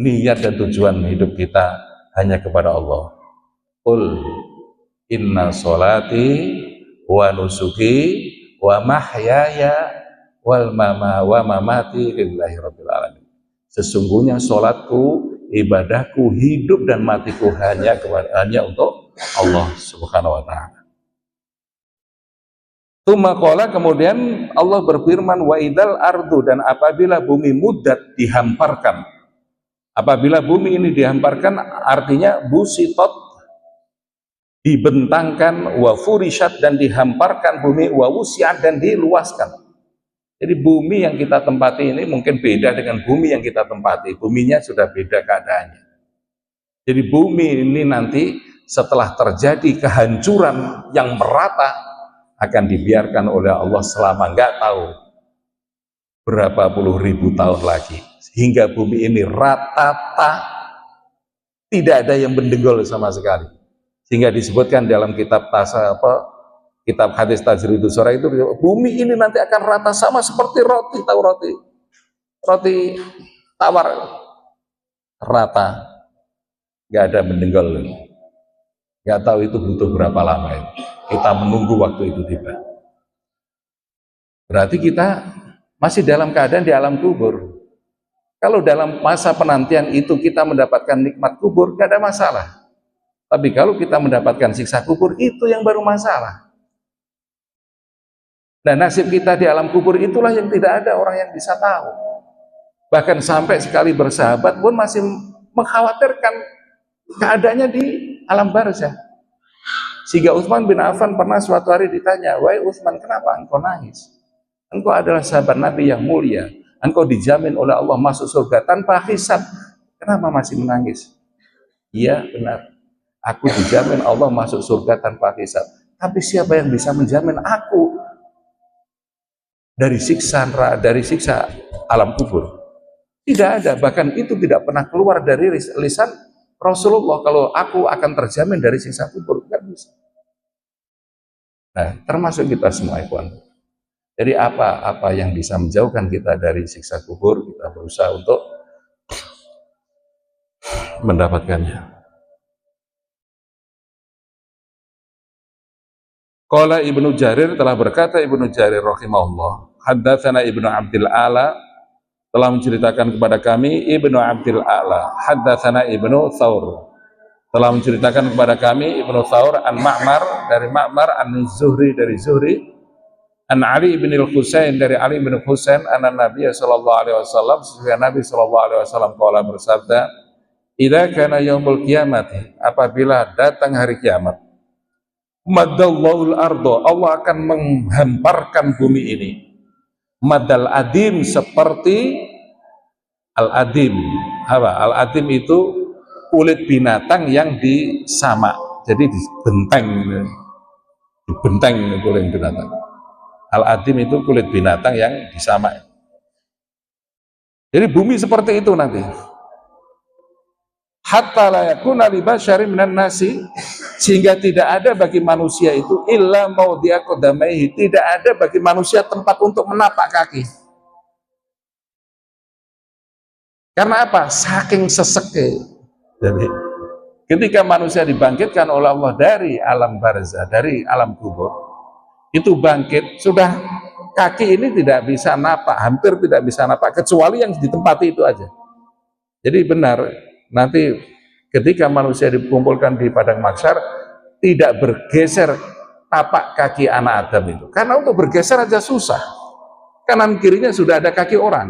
niat dan tujuan hidup kita hanya kepada Allah. Qul inna sholati wa nusuki wa mahyaya wal mamati lillahi rabbil alamin. Sesungguhnya sholatku, ibadahku, hidup dan matiku hanya untuk Allah Subhanahu wa ta'ala. Tumakola, kemudian Allah berfirman, wa idal ardu, dan apabila bumi muddat, dihamparkan. Apabila bumi ini dihamparkan, artinya busitot, dibentangkan, wa furishat, dan dihamparkan bumi, wa wusiat, dan diluaskan. Jadi bumi yang kita tempati ini mungkin beda dengan bumi yang kita tempati. Buminya sudah beda keadaannya. Jadi bumi ini nanti setelah terjadi kehancuran yang merata, akan dibiarkan oleh Allah selama nggak tahu berapa puluh ribu tahun lagi, hingga bumi ini rata, tidak ada yang mendenggol sama sekali, sehingga disebutkan dalam kitab kitab hadis Tajridus Shora itu, bumi ini nanti akan rata sama seperti roti, tahu roti tawar, rata, nggak ada mendenggol. Nggak tahu itu butuh berapa lama itu. Kita menunggu waktu itu tiba. Berarti kita masih dalam keadaan di alam kubur. Kalau dalam masa penantian itu kita mendapatkan nikmat kubur, nggak ada masalah. Tapi kalau kita mendapatkan siksa kubur, itu yang baru masalah. Dan nasib kita di alam kubur itulah yang tidak ada orang yang bisa tahu. Bahkan sampai sekali bersahabat pun masih mengkhawatirkan keadaannya di alam barzah. Sehingga Utsman bin Affan pernah suatu hari ditanya, wahai Utsman, kenapa engkau nangis? Engkau adalah sahabat Nabi yang mulia, engkau dijamin oleh Allah masuk surga tanpa hisab, kenapa masih menangis? Iya benar, aku dijamin Allah masuk surga tanpa hisab, tapi siapa yang bisa menjamin aku dari siksa alam kubur? Tidak ada, bahkan itu tidak pernah keluar dari lisan Rasulullah, kalau aku akan terjamin dari siksa kubur, nggak bisa. Nah, termasuk kita semua, ikhwan. Jadi apa yang bisa menjauhkan kita dari siksa kubur, kita berusaha untuk mendapatkannya. Qala Ibnu Jarir, telah berkata Ibnu Jarir rahimahullah, haddatsana Ibnu Abdil A'la, telah menceritakan kepada kami Ibnu Abdil A'la, haddatsana Ibnu Tsaur, telah menceritakan kepada kami Ibnu Tsaur an Ma'mar, dari Ma'mar, an Zuhri, dari Zuhri, An Ali bin al-Husain, dari Ali bin Husain, anna Nabi sallallahu alaihi wasallam, sesungguhnya Nabi sallallahu alaihi wasallam qala bersabda, idza kana yaumul qiyamati, apabila datang hari kiamat, maddallahul ardo, Allah akan menghamparkan bumi ini, madal adim, seperti al-adim. Apa? Al-adim itu kulit binatang yang disamak, jadi dibenteng kulit binatang. Al-adim itu kulit binatang yang disamak. Jadi bumi seperti itu nanti. Hatta la yakuna li basyarin minan nasi, sehingga tidak ada bagi manusia itu illa maudhi'a qadamaihi, tidak ada bagi manusia tempat untuk menapak kaki. Karena apa? Saking seseknya. Jadi ketika manusia dibangkitkan oleh Allah dari alam barzah, dari alam kubur, itu bangkit, sudah kaki ini tidak bisa napak, hampir tidak bisa napak, kecuali yang ditempati itu aja. Jadi benar, nanti ketika manusia dikumpulkan di padang mahsyar, tidak bergeser tapak kaki anak Adam itu, karena untuk bergeser aja susah, kanan kirinya sudah ada kaki orang.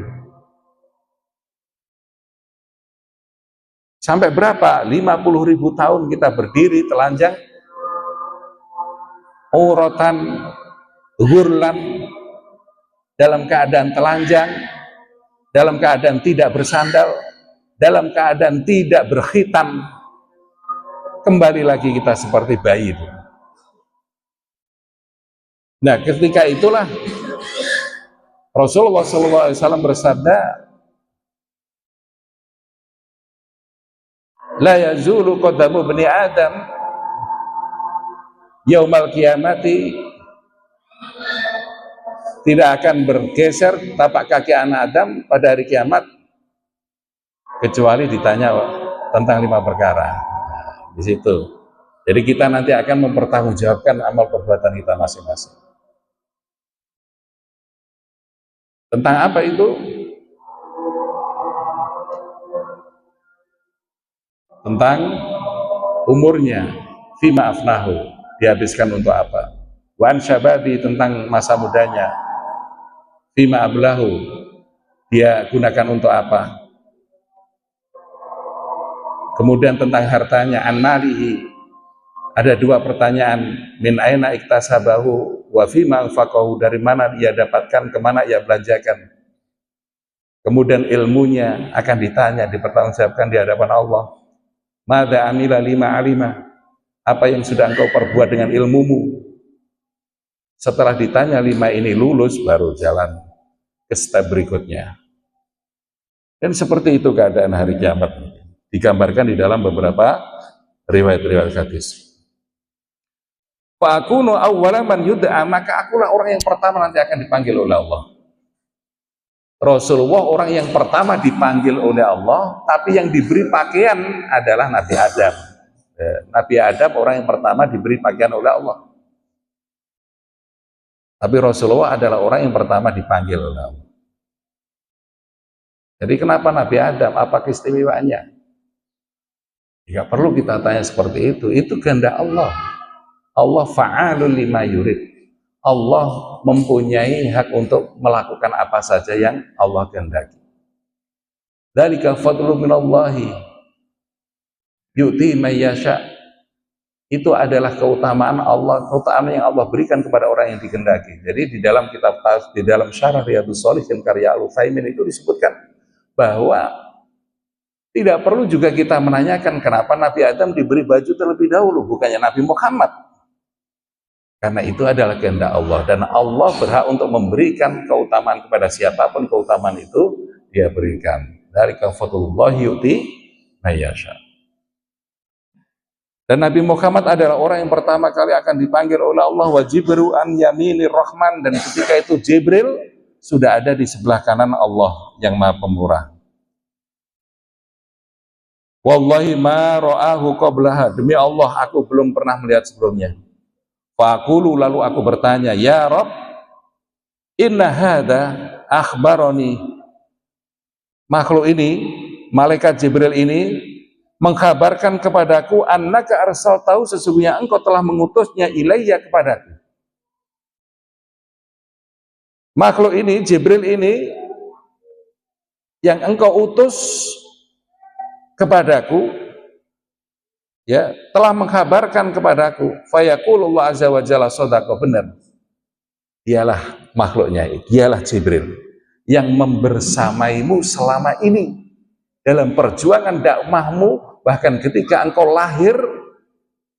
Sampai berapa? 50.000 tahun kita berdiri telanjang, uratan, hurlan, dalam keadaan telanjang, dalam keadaan tidak bersandal, dalam keadaan tidak berkhitan, kembali lagi kita seperti bayi itu. Nah, ketika itulah Rasulullah SAW bersabda, la yazulu qadamu bani Adam yaumal qiyamati, tidak akan bergeser tapak kaki anak Adam pada hari kiamat kecuali ditanya tentang 5 perkara. Di situ. Jadi kita nanti akan mempertanggungjawabkan amal perbuatan kita masing-masing. Tentang apa itu? Tentang umurnya, fima afnahu, dihabiskan untuk apa? Wan syababi, tentang masa mudanya, fima ablahu, dia gunakan untuk apa? Kemudian tentang hartanya, an malihi, ada 2 pertanyaan, min aina iktasabahu wa fima anfaqahu, dari mana dia dapatkan, kemana ia belanjakan. Kemudian ilmunya akan ditanya, dipertanggungjawabkan di hadapan Allah. Madza amila lima alima, apa yang sudah engkau perbuat dengan ilmumu. Setelah ditanya 5 ini lulus, baru jalan ke step berikutnya. Dan seperti itu keadaan hari kiamat, digambarkan di dalam beberapa riwayat-riwayat hadis. Fa akunu awwala man yud'a, maka akulah orang yang pertama nanti akan dipanggil oleh Allah. Rasulullah orang yang pertama dipanggil oleh Allah, tapi yang diberi pakaian adalah Nabi Adam. Nabi Adam orang yang pertama diberi pakaian oleh Allah. Tapi Rasulullah adalah orang yang pertama dipanggil oleh Allah. Jadi kenapa Nabi Adam? Apa keistimewaannya? Tidak perlu kita tanya seperti itu kehendak Allah. Allah fa'alul lima yurid. Allah mempunyai hak untuk melakukan apa saja yang Allah kehendaki. Dzalika fadlu minallahi yu'ti may yasha. Itu adalah keutamaan Allah, keutamaan yang Allah berikan kepada orang yang dikehendaki. Jadi di dalam kitab, di dalam Syarah Riyadhus Shalihin karya Al-Utsaimin itu disebutkan bahwa tidak perlu juga kita menanyakan kenapa Nabi Adam diberi baju terlebih dahulu, bukannya Nabi Muhammad. Karena itu adalah kehendak Allah, dan Allah berhak untuk memberikan keutamaan kepada siapapun keutamaan itu dia berikan. Dari fadlullahi yu'ti may yasha. Dan Nabi Muhammad adalah orang yang pertama kali akan dipanggil oleh Allah, wa Jibril an yaminir rahman, dan ketika itu Jibril sudah ada di sebelah kanan Allah yang Maha Pemurah. Wallahi ma ra'ahu qablaha, demi Allah aku belum pernah melihat sebelumnya. Faqulu, lalu aku bertanya, ya Rabb, inna hadza akhbarani, makhluk ini, malaikat Jibril ini mengkabarkan kepadaku, annaka arsaltahu, sesungguhnya engkau telah mengutusnya ilayya, kepadaku. makhluk ini, Jibril ini yang engkau utus kepadaku, ya, telah mengkabarkan kepadaku, fayaqulullah azza wa jalla shadaqa, benar. Dialah makhluknya, dialah Jibril yang membersamaimu selama ini dalam perjuangan dakwahmu, bahkan ketika engkau lahir,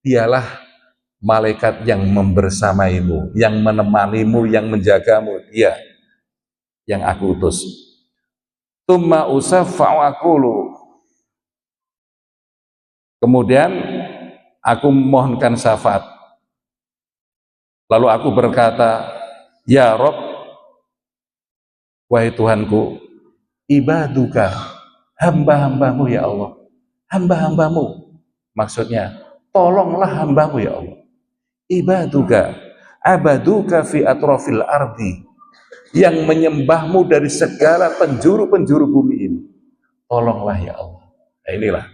dialah malaikat yang membersamaimu, yang menemanimu, yang menjagamu, dia yang aku utus. Tsumma usaffa'u aqulu, kemudian aku memohonkan syafaat, lalu aku berkata, ya Rob, wahai Tuhanku, ibaduka, hamba-hambamu ya Allah, hamba-hambamu, maksudnya tolonglah hambamu ya Allah, ibaduka abaduka fi atrafil ardi, yang menyembahmu dari segala penjuru-penjuru bumi ini, tolonglah ya Allah. Nah, inilah,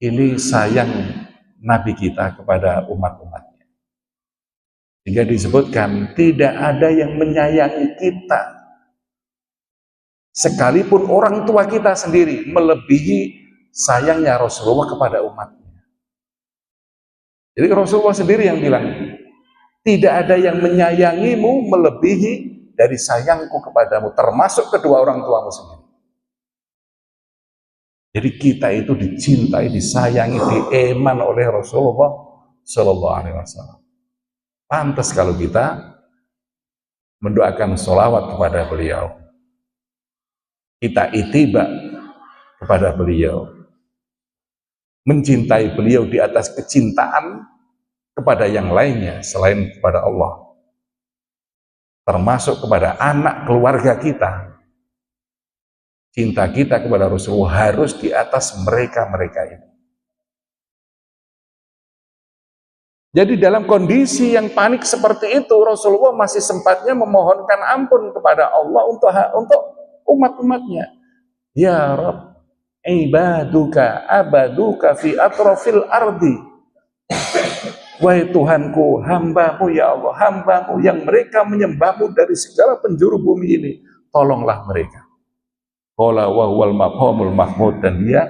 ini sayang Nabi kita kepada umat-umatnya, sehingga disebutkan tidak ada yang menyayangi kita sekalipun orang tua kita sendiri melebihi sayangnya Rasulullah kepada umatnya. Jadi Rasulullah sendiri yang bilang, tidak ada yang menyayangimu melebihi dari sayangku kepadamu, termasuk kedua orang tuamu sendiri. Jadi kita itu dicintai, disayangi, dieman oleh Rasulullah Shallallahu Alaihi Wasallam. Pantas kalau kita mendoakan sholawat kepada beliau, kita itiba kepada beliau, mencintai beliau di atas kecintaan kepada yang lainnya selain kepada Allah, termasuk kepada anak keluarga kita. Cinta kita kepada Rasulullah harus di atas mereka-mereka ini. Jadi dalam kondisi yang panik seperti itu, Rasulullah masih sempatnya memohonkan ampun kepada Allah untuk umat-umatnya. Ya Rabb, ibaduka abaduka fi atrafil ardi, wahai Tuhanku, hambamu ya Allah, hambamu yang mereka menyembahmu dari segala penjuru bumi ini, tolonglah mereka. Qala wa huwal maqamul mahmud, dan dia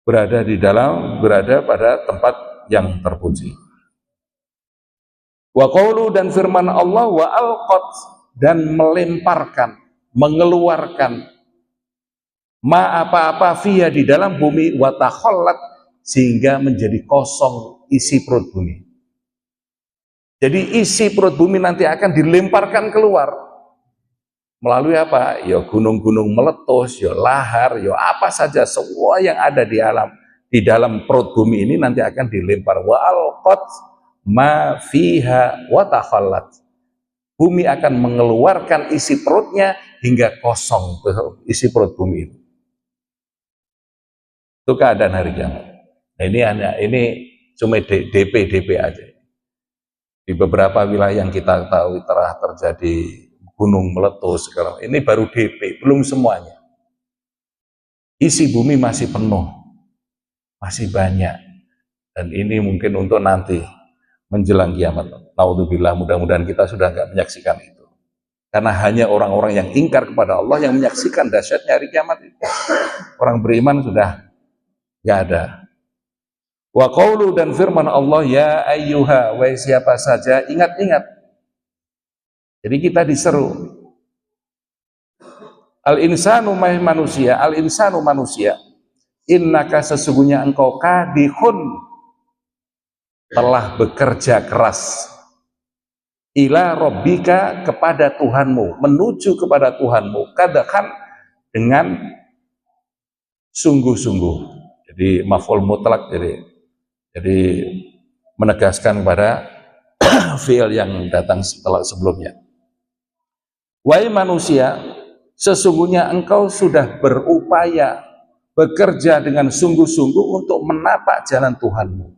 berada pada tempat yang terpuji. Wa qaulu, dan firman Allah, wa alqat, dan melemparkan, mengeluarkan, ma apa-apa fiha, di dalam bumi, wa takhallat, sehingga menjadi kosong isi perut bumi. Jadi isi perut bumi nanti akan dilemparkan keluar. Melalui apa? Ya gunung-gunung meletus, ya lahar, ya apa saja, semua yang ada di dalam perut bumi ini nanti akan dilempar. Wa alqat ma fiha wa takhallat. Bumi akan mengeluarkan isi perutnya hingga kosong isi perut bumi itu. Itu keadaan hari kiamat. Nah, ini cuma DP aja. Di beberapa wilayah yang kita tahu telah terjadi gunung meletus segala, ini baru DP, belum semuanya. Isi bumi masih penuh, masih banyak, dan ini mungkin untuk nanti menjelang kiamat. Naudzubillah, mudah-mudahan kita sudah nggak menyaksikan itu, karena hanya orang-orang yang ingkar kepada Allah yang menyaksikan dahsyatnya hari kiamat itu. Orang beriman sudah nggak ada. Wa qaulu, dan firman Allah, ya ayyuha, wahai siapa saja, ingat-ingat. Jadi kita diseru, al-insanu manusia, al-insanu manusia, innaka, sesungguhnya engkau, kadihun, telah bekerja keras, ila rabbika, kepada Tuhanmu, menuju kepada Tuhanmu, kadakan, dengan sungguh-sungguh. Jadi maf'ul mutlak, jadi menegaskan kepada fi'il yang datang setelah sebelumnya. Wahai manusia, sesungguhnya engkau sudah berupaya, bekerja dengan sungguh-sungguh untuk menapak jalan Tuhanmu.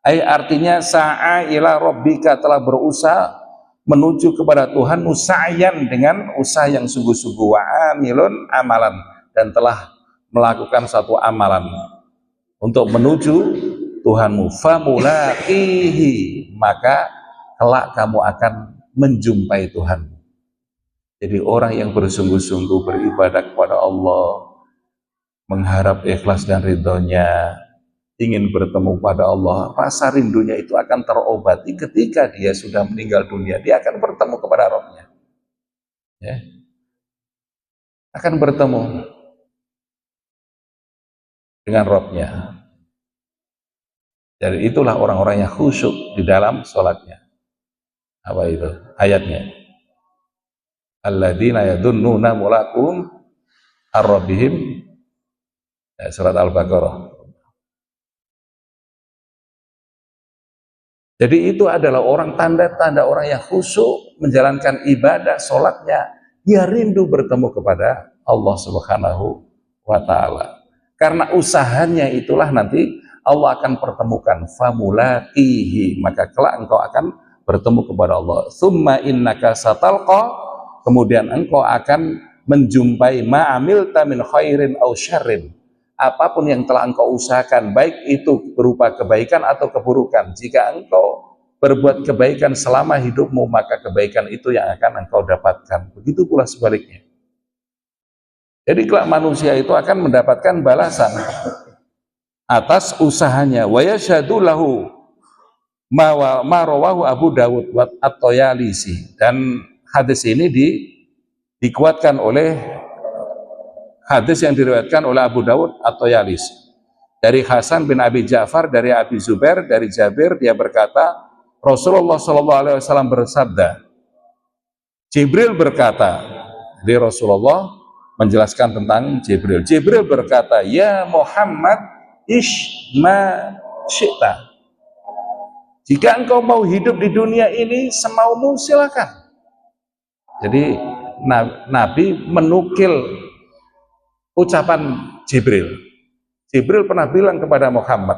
Artinya sa'a ila rabbika, telah berusaha menuju kepada Tuhanmu, sa'yan, dengan usaha yang sungguh-sungguh, wa amilun amalan, dan telah melakukan satu amalan untuk menuju Tuhanmu. Famulaqihi, maka kelak kamu akan menjumpai Tuhan. Jadi orang yang bersungguh-sungguh beribadah kepada Allah, mengharap ikhlas dan ridhonya, ingin bertemu pada Allah, rasa rindunya itu akan terobati ketika dia sudah meninggal dunia. Dia akan bertemu kepada Rabb-Nya. Ya. Akan bertemu dengan Rabb-Nya. Jadi itulah orang-orang yang khusyuk di dalam sholatnya. Apa itu? Ayatnya. Alladzina yadunnuna mulaqum ar-rabbihim, surat Al-Baqarah. Jadi itu adalah orang tanda-tanda orang yang khusyuk menjalankan ibadah sholatnya. Dia rindu bertemu kepada Allah Subhanahu wa ta'ala. Karena usahanya itulah nanti Allah akan pertemukan. Famulaqihi, maka kelak engkau akan bertemu kepada Allah. Tsumma innaka satalqa, kemudian engkau akan menjumpai ma'amilta min khairin aw syarrin. Apapun yang telah engkau usahakan, baik itu berupa kebaikan atau keburukan. Jika engkau berbuat kebaikan selama hidupmu, maka kebaikan itu yang akan engkau dapatkan. Begitu pula sebaliknya. Jadi kelak manusia itu akan mendapatkan balasan atas usahanya. Wa yashhadu lahu ma rawahu Abu Dawud at-Tayalisi. Dan hadis ini dikuatkan oleh hadis yang diriwayatkan oleh Abu Dawud at-Tayalisi. Dari Hasan bin Abi Ja'far, dari Abi Zubair, dari Jabir, dia berkata, Rasulullah SAW bersabda, Jibril berkata, jadi Rasulullah menjelaskan tentang Jibril. Jibril berkata, ya Muhammad, ish ma syi'ta. Jika engkau mau hidup di dunia ini semaumu, silakan. Jadi Nabi menukil ucapan Jibril. Jibril pernah bilang kepada Muhammad,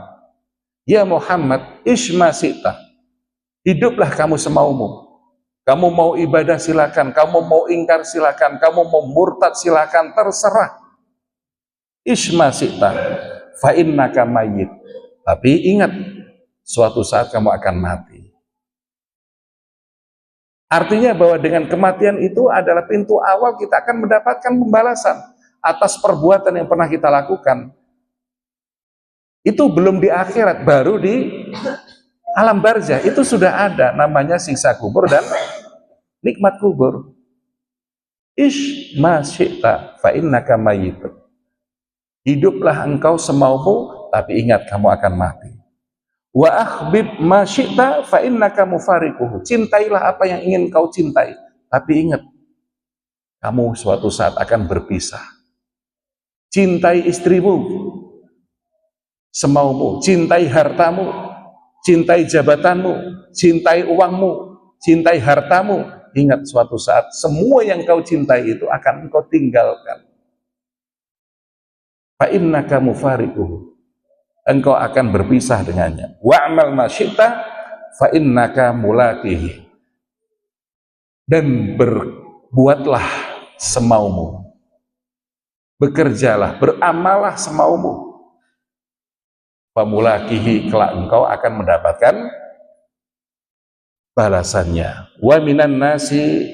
ya Muhammad, ish ma syi'ta. Hiduplah kamu semaumu. Kamu mau ibadah silakan, kamu mau ingkar silakan, kamu mau murtad silakan, terserah. Isma syi'ta fa innaka mayyit. Tapi ingat, suatu saat kamu akan mati. Artinya bahwa dengan kematian itu adalah pintu awal kita akan mendapatkan pembalasan atas perbuatan yang pernah kita lakukan. Itu belum di akhirat, baru di alam barzah. Itu sudah ada, namanya siksa kubur dan nikmat kubur. Ish ma syi'ta fa innaka mayyit. Hiduplah engkau semaumu, tapi ingat kamu akan mati. Wa akhbib ma syi'ta fa innaka mufariquhu. Cintailah apa yang ingin kau cintai, tapi ingat kamu suatu saat akan berpisah. Cintai istrimu semaumu, cintai hartamu, cintai jabatanmu, cintai uangmu, cintai hartamu. Ingat suatu saat semua yang kau cintai itu akan engkau tinggalkan. Fa innaka mufariquhu. Engkau akan berpisah dengannya. Wa'mal ma syi'ta fa innaka mulaqihi. Dan berbuatlah semaumu. Bekerjalah, beramallah semaumu. Famulaqihi, kelak engkau akan mendapatkan balasannya. Wa minan nasi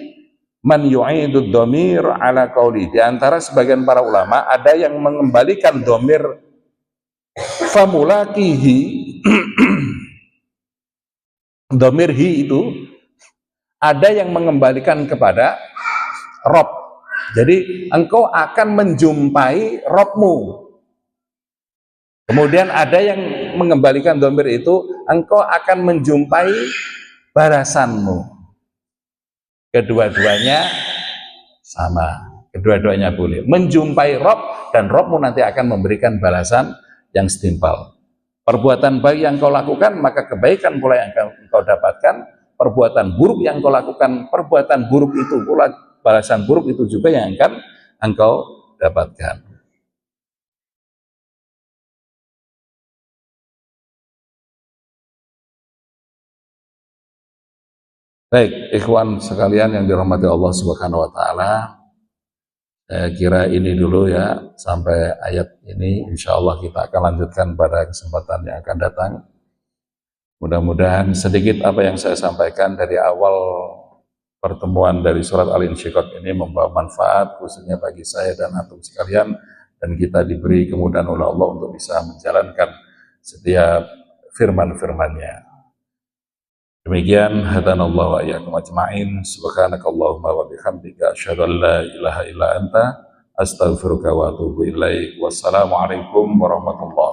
man yu'idud dhamir ala qauli. Di antara sebagian para ulama ada yang mengembalikan dhamir famulaqihi dhamir hi itu ada yang mengembalikan kepada Rabb. Jadi engkau akan menjumpai Rabbmu. Kemudian ada yang mengembalikan dhamir itu engkau akan menjumpai balasanmu. Kedua-duanya sama, kedua-duanya boleh. Menjumpai Rabb, dan Rabbmu nanti akan memberikan balasan yang setimpal. Perbuatan baik yang kau lakukan, maka kebaikan pula yang kau dapatkan. Perbuatan buruk yang kau lakukan, perbuatan buruk itu pula, balasan buruk itu juga yang akan engkau dapatkan. Baik, ikhwan sekalian yang dirahmati Allah Subhanahu wa taala. Saya kira ini dulu ya, sampai ayat ini insya Allah kita akan lanjutkan pada kesempatan yang akan datang. Mudah-mudahan sedikit apa yang saya sampaikan dari awal pertemuan dari surat Al-Insyiqaq ini membawa manfaat khususnya bagi saya dan antum sekalian, dan kita diberi kemudahan oleh Allah untuk bisa menjalankan setiap firman-firman-Nya. Demikian, hadanallahu wa iyyakum ajma'in. Subhanakallahumma wa bihamdika asyhadu an la ilaha illa anta astaghfiruka wa atubu ilaik. Wassalamualaikum warahmatullahi